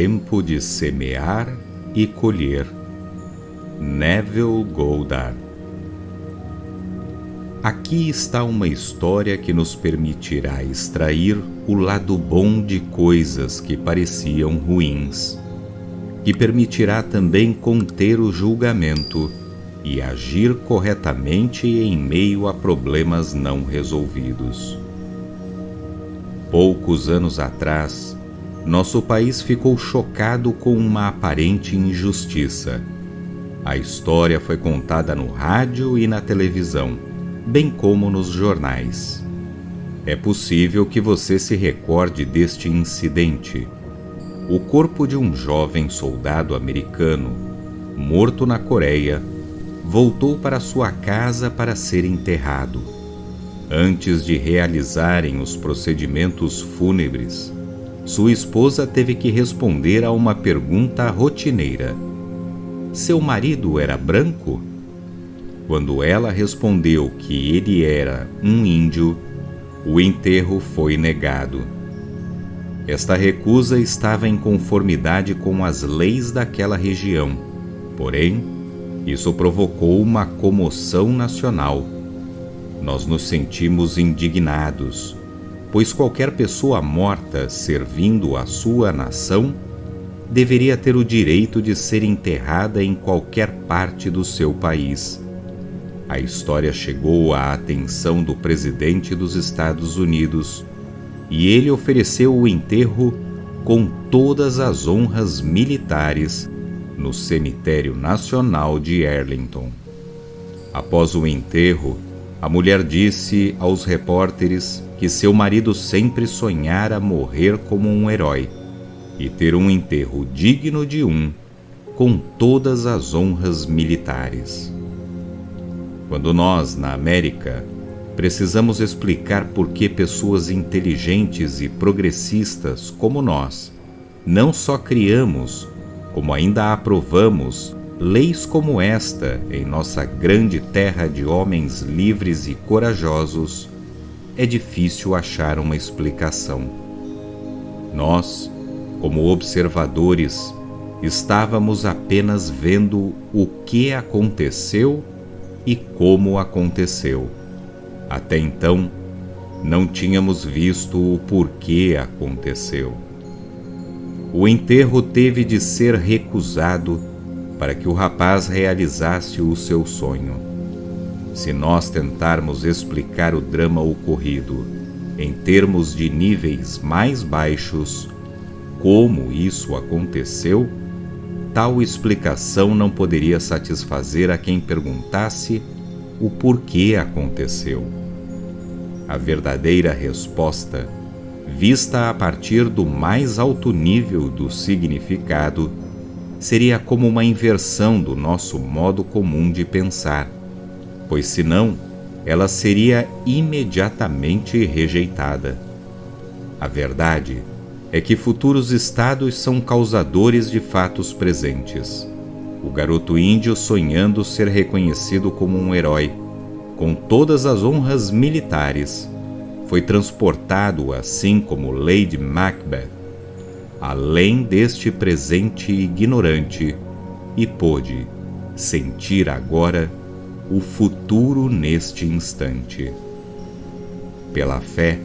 tempo de semear e colher. Neville Goddard. Aqui está uma história que nos permitirá extrair o lado bom de coisas que pareciam ruins, que permitirá também conter o julgamento e agir corretamente em meio a problemas não resolvidos. Poucos anos atrás, nosso país ficou chocado com uma aparente injustiça. A história foi contada no rádio e na televisão, bem como nos jornais. É possível que você se recorde deste incidente. O corpo de um jovem soldado americano, morto na Coreia, voltou para sua casa para ser enterrado. Antes de realizarem os procedimentos fúnebres, sua esposa teve que responder a uma pergunta rotineira: seu marido era branco? Quando ela respondeu que ele era um índio, o enterro foi negado. Esta recusa estava em conformidade com as leis daquela região, porém, isso provocou uma comoção nacional. Nós nos sentimos indignados, pois qualquer pessoa morta servindo a sua nação deveria ter o direito de ser enterrada em qualquer parte do seu país. A história chegou à atenção do presidente dos Estados Unidos e ele ofereceu o enterro com todas as honras militares no Cemitério Nacional de Arlington. Após o enterro, a mulher disse aos repórteres que seu marido sempre sonhara morrer como um herói e ter um enterro digno de um, com todas as honras militares. Quando nós, na América, precisamos explicar por que pessoas inteligentes e progressistas como nós não só criamos, como ainda aprovamos, leis como esta em nossa grande terra de homens livres e corajosos, é difícil achar uma explicação. Nós, como observadores, estávamos apenas vendo o que aconteceu e como aconteceu. Até então, não tínhamos visto o porquê aconteceu. O enterro teve de ser recusado para que o rapaz realizasse o seu sonho. Se nós tentarmos explicar o drama ocorrido em termos de níveis mais baixos, como isso aconteceu, tal explicação não poderia satisfazer a quem perguntasse o porquê aconteceu. A verdadeira resposta, vista a partir do mais alto nível do significado, seria como uma inversão do nosso modo comum de pensar, pois senão ela seria imediatamente rejeitada. A verdade é que futuros estados são causadores de fatos presentes. O garoto índio sonhando ser reconhecido como um herói, com todas as honras militares, foi transportado, assim como Lady Macbeth, além deste presente ignorante e pôde sentir agora o futuro neste instante. Pela fé,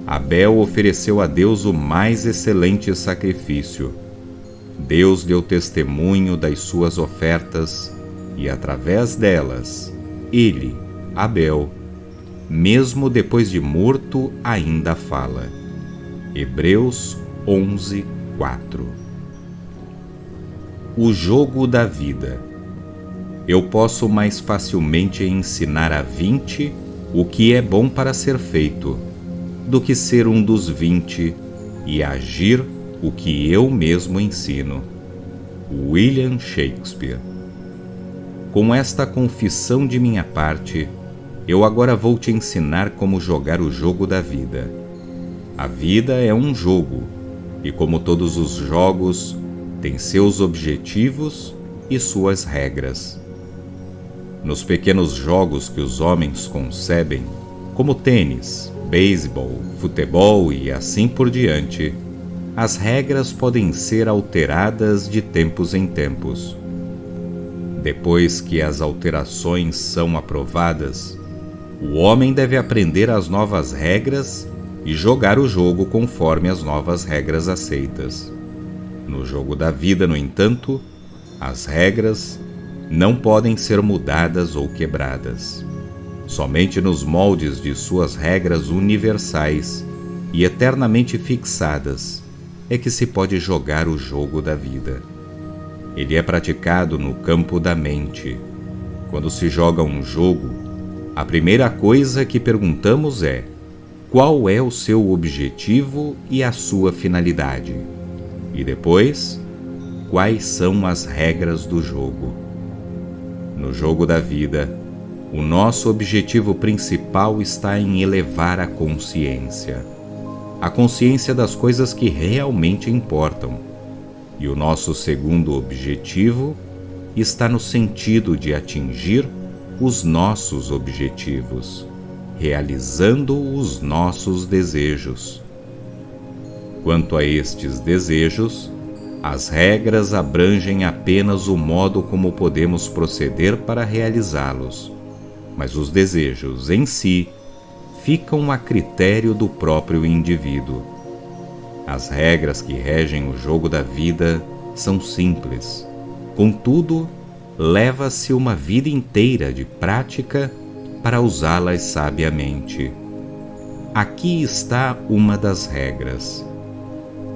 Abel ofereceu a Deus o mais excelente sacrifício. Deus deu testemunho das suas ofertas e, através delas, ele, Abel, mesmo depois de morto, ainda fala. Hebreus 11:4. O jogo da vida. Eu posso mais facilmente ensinar a 20 o que é bom para ser feito, do que ser um dos 20 e agir o que eu mesmo ensino. William Shakespeare. Com esta confissão de minha parte, eu agora vou te ensinar como jogar o jogo da vida. A vida é um jogo, e como todos os jogos, tem seus objetivos e suas regras. Nos pequenos jogos que os homens concebem, como tênis, beisebol, futebol e assim por diante, as regras podem ser alteradas de tempos em tempos. Depois que as alterações são aprovadas, o homem deve aprender as novas regras e jogar o jogo conforme as novas regras aceitas. No jogo da vida, no entanto, as regras não podem ser mudadas ou quebradas. Somente nos moldes de suas regras universais e eternamente fixadas é que se pode jogar o jogo da vida. Ele é praticado no campo da mente. Quando se joga um jogo, a primeira coisa que perguntamos é: qual é o seu objetivo e a sua finalidade? E depois, quais são as regras do jogo? No jogo da vida, o nosso objetivo principal está em elevar a consciência das coisas que realmente importam. E o nosso segundo objetivo está no sentido de atingir os nossos objetivos, realizando os nossos desejos. Quanto a estes desejos, as regras abrangem apenas o modo como podemos proceder para realizá-los, mas os desejos em si ficam a critério do próprio indivíduo. As regras que regem o jogo da vida são simples, contudo, leva-se uma vida inteira de prática para usá-las sabiamente. Aqui está uma das regras.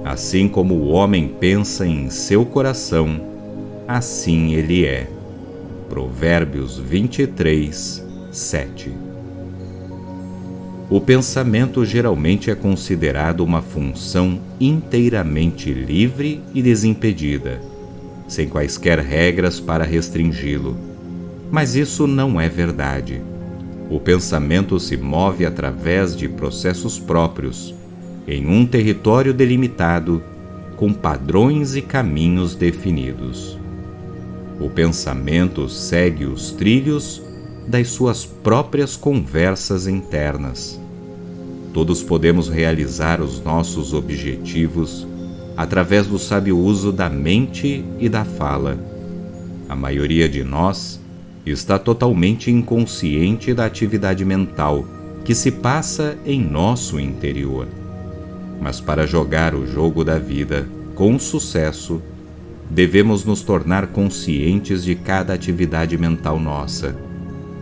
Assim como o homem pensa em seu coração, assim ele é. Provérbios 23, 7. O pensamento geralmente é considerado uma função inteiramente livre e desimpedida, sem quaisquer regras para restringi-lo. Mas isso não é verdade. O pensamento se move através de processos próprios, em um território delimitado, com padrões e caminhos definidos. O pensamento segue os trilhos das suas próprias conversas internas. Todos podemos realizar os nossos objetivos através do sábio uso da mente e da fala. A maioria de nós está totalmente inconsciente da atividade mental que se passa em nosso interior. Mas para jogar o jogo da vida com sucesso, devemos nos tornar conscientes de cada atividade mental nossa,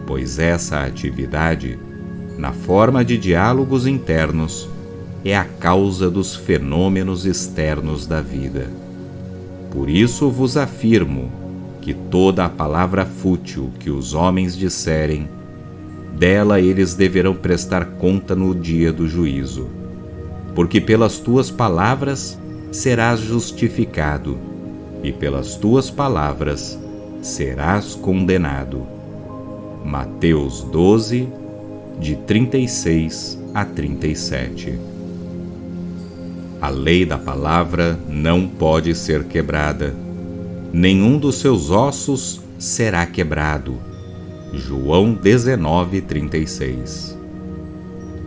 pois essa atividade, na forma de diálogos internos, é a causa dos fenômenos externos da vida. Por isso vos afirmo que toda a palavra fútil que os homens disserem, dela eles deverão prestar conta no dia do juízo. Porque pelas tuas palavras serás justificado, e pelas tuas palavras serás condenado. Mateus 12, de 36 a 37. A lei da palavra não pode ser quebrada. Nenhum dos seus ossos será quebrado. João 19, 36.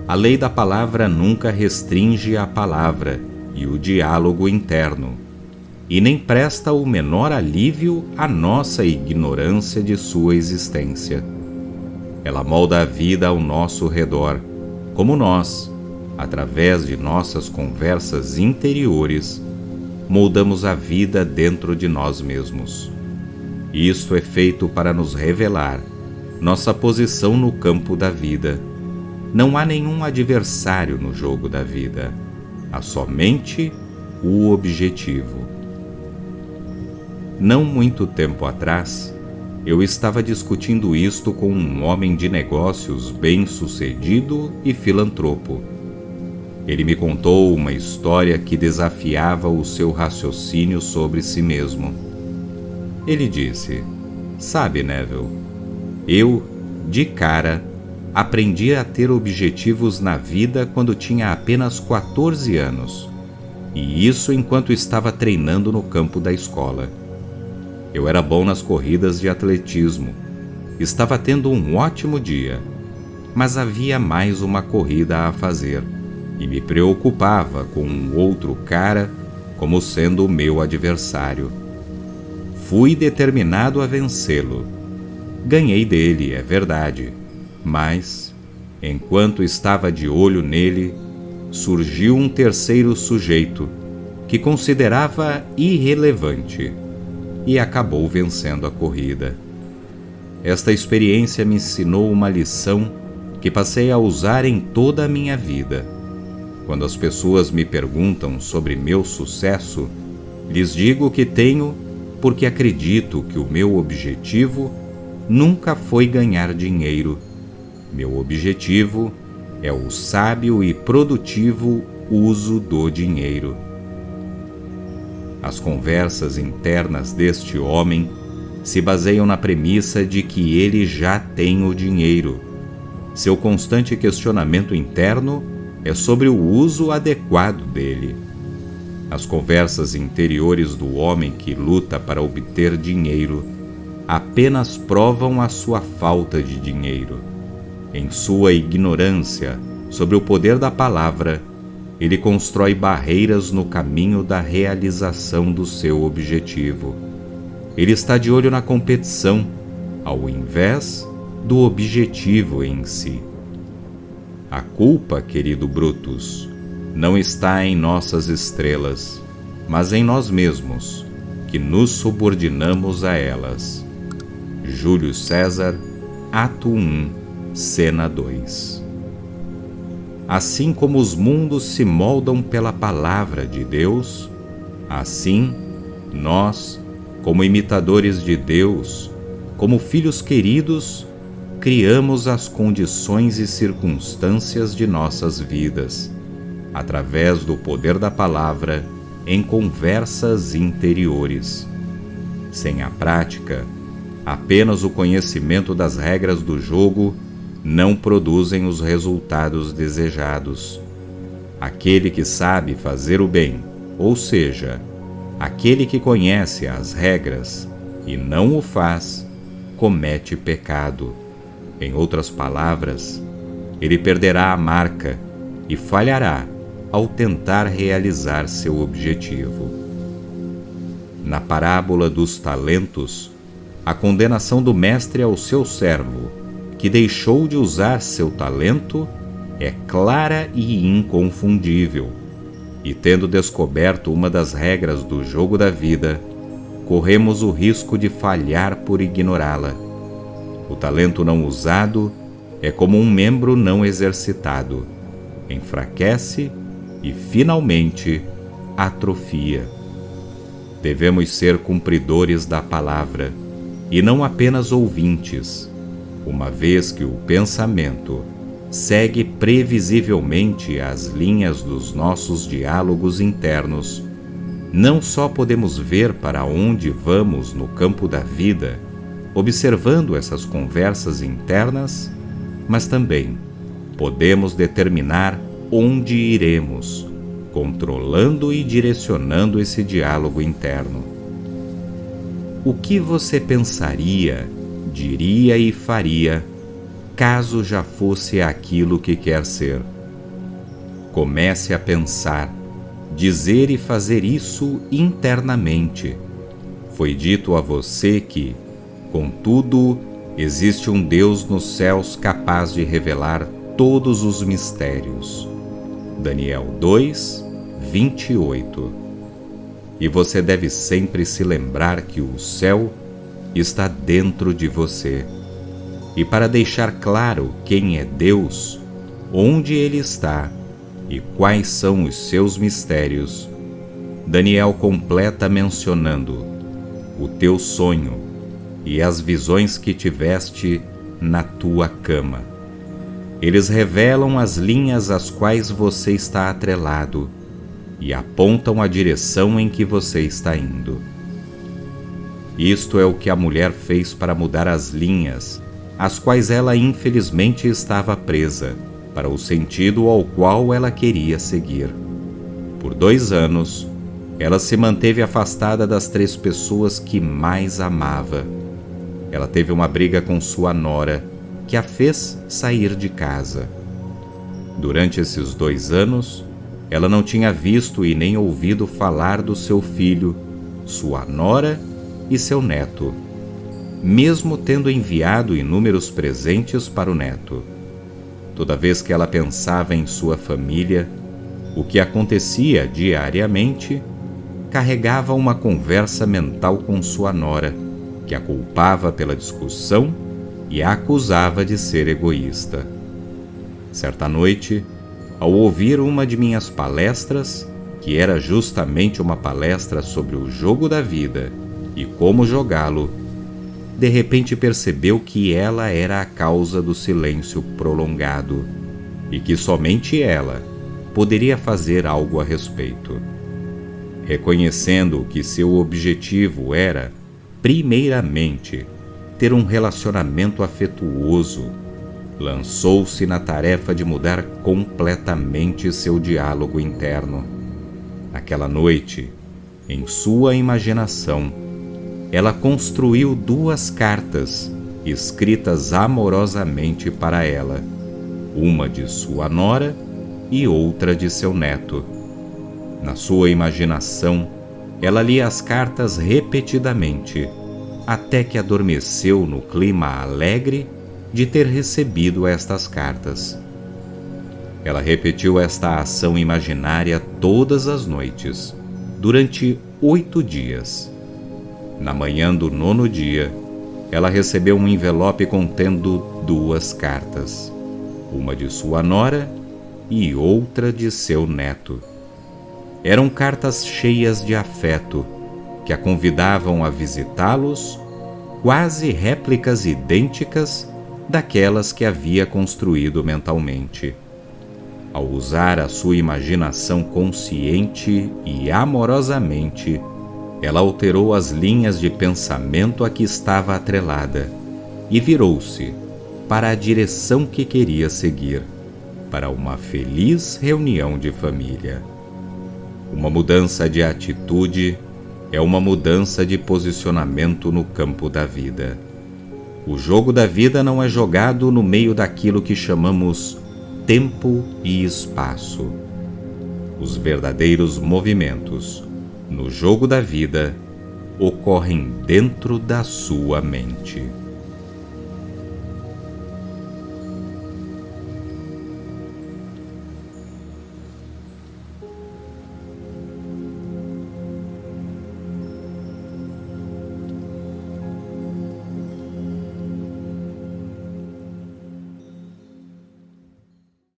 A lei da palavra nunca restringe a palavra e o diálogo interno, e nem presta o menor alívio à nossa ignorância de sua existência. Ela molda a vida ao nosso redor, como nós, através de nossas conversas interiores, moldamos a vida dentro de nós mesmos. Isto é feito para nos revelar nossa posição no campo da vida. Não há nenhum adversário no jogo da vida. Há somente o objetivo. Não muito tempo atrás, eu estava discutindo isto com um homem de negócios bem-sucedido e filantropo. Ele me contou uma história que desafiava o seu raciocínio sobre si mesmo. Ele disse: "Sabe, Neville, eu, de cara, aprendi a ter objetivos na vida quando tinha apenas 14 anos, e isso enquanto estava treinando no campo da escola. Eu era bom nas corridas de atletismo, estava tendo um ótimo dia, mas havia mais uma corrida a fazer, e me preocupava com um outro cara como sendo o meu adversário. Fui determinado a vencê-lo. Ganhei dele, é verdade, mas, enquanto estava de olho nele, surgiu um terceiro sujeito que considerava irrelevante e acabou vencendo a corrida. Esta experiência me ensinou uma lição que passei a usar em toda a minha vida. Quando as pessoas me perguntam sobre meu sucesso, lhes digo que tenho porque acredito que o meu objetivo nunca foi ganhar dinheiro. Meu objetivo é o sábio e produtivo uso do dinheiro. As conversas internas deste homem se baseiam na premissa de que ele já tem o dinheiro. Seu constante questionamento interno é sobre o uso adequado dele. As conversas interiores do homem que luta para obter dinheiro apenas provam a sua falta de dinheiro. Em sua ignorância sobre o poder da palavra, ele constrói barreiras no caminho da realização do seu objetivo. Ele está de olho na competição, ao invés do objetivo em si. A culpa, querido Brutus, não está em nossas estrelas, mas em nós mesmos, que nos subordinamos a elas. Júlio César, Ato 1, Cena 2. Assim como os mundos se moldam pela palavra de Deus, assim, nós, como imitadores de Deus, como filhos queridos, criamos as condições e circunstâncias de nossas vidas, através do poder da palavra em conversas interiores. Sem a prática, apenas o conhecimento das regras do jogo não produzem os resultados desejados. Aquele que sabe fazer o bem, ou seja, aquele que conhece as regras e não o faz, comete pecado. Em outras palavras, ele perderá a marca e falhará ao tentar realizar seu objetivo. Na parábola dos talentos, a condenação do mestre ao seu servo, que deixou de usar seu talento, é clara e inconfundível. E tendo descoberto uma das regras do jogo da vida, corremos o risco de falhar por ignorá-la. O talento não usado é como um membro não exercitado, enfraquece e, finalmente, atrofia. Devemos ser cumpridores da palavra, e não apenas ouvintes, uma vez que o pensamento segue previsivelmente as linhas dos nossos diálogos internos. Não só podemos ver para onde vamos no campo da vida, observando essas conversas internas, mas também podemos determinar onde iremos, controlando e direcionando esse diálogo interno. O que você pensaria, diria e faria caso já fosse aquilo que quer ser? Comece a pensar, dizer e fazer isso internamente. Foi dito a você que, contudo, existe um Deus nos céus capaz de revelar todos os mistérios. Daniel 2, 28. E você deve sempre se lembrar que o céu está dentro de você. E para deixar claro quem é Deus, onde Ele está e quais são os seus mistérios, Daniel completa mencionando o teu sonho e as visões que tiveste na tua cama. Eles revelam as linhas às quais você está atrelado e apontam a direção em que você está indo. Isto é o que a mulher fez para mudar as linhas, às quais ela infelizmente estava presa, para o sentido ao qual ela queria seguir. Por 2 anos, ela se manteve afastada das 3 pessoas que mais amava. Ela teve uma briga com sua nora, que a fez sair de casa. Durante esses 2 anos, ela não tinha visto e nem ouvido falar do seu filho, sua nora e seu neto, mesmo tendo enviado inúmeros presentes para o neto. Toda vez que ela pensava em sua família, o que acontecia diariamente, carregava uma conversa mental com sua nora, que a culpava pela discussão e a acusava de ser egoísta. Certa noite, ao ouvir uma de minhas palestras, que era justamente uma palestra sobre o jogo da vida e como jogá-lo, de repente percebeu que ela era a causa do silêncio prolongado e que somente ela poderia fazer algo a respeito. Reconhecendo que seu objetivo era, primeiramente, ter um relacionamento afetuoso, lançou-se na tarefa de mudar completamente seu diálogo interno. Naquela noite, em sua imaginação, ela construiu 2 cartas, escritas amorosamente para ela, uma de sua nora e outra de seu neto. Na sua imaginação, ela lia as cartas repetidamente, até que adormeceu no clima alegre de ter recebido estas cartas. Ela repetiu esta ação imaginária todas as noites, durante 8 dias. Na manhã do 9º dia, ela recebeu um envelope contendo 2 cartas, uma de sua nora e outra de seu neto. Eram cartas cheias de afeto, que a convidavam a visitá-los, quase réplicas idênticas daquelas que havia construído mentalmente. Ao usar a sua imaginação consciente e amorosamente, ela alterou as linhas de pensamento a que estava atrelada e virou-se para a direção que queria seguir, para uma feliz reunião de família. Uma mudança de atitude é uma mudança de posicionamento no campo da vida. O jogo da vida não é jogado no meio daquilo que chamamos tempo e espaço. Os verdadeiros movimentos no jogo da vida ocorrem dentro da sua mente.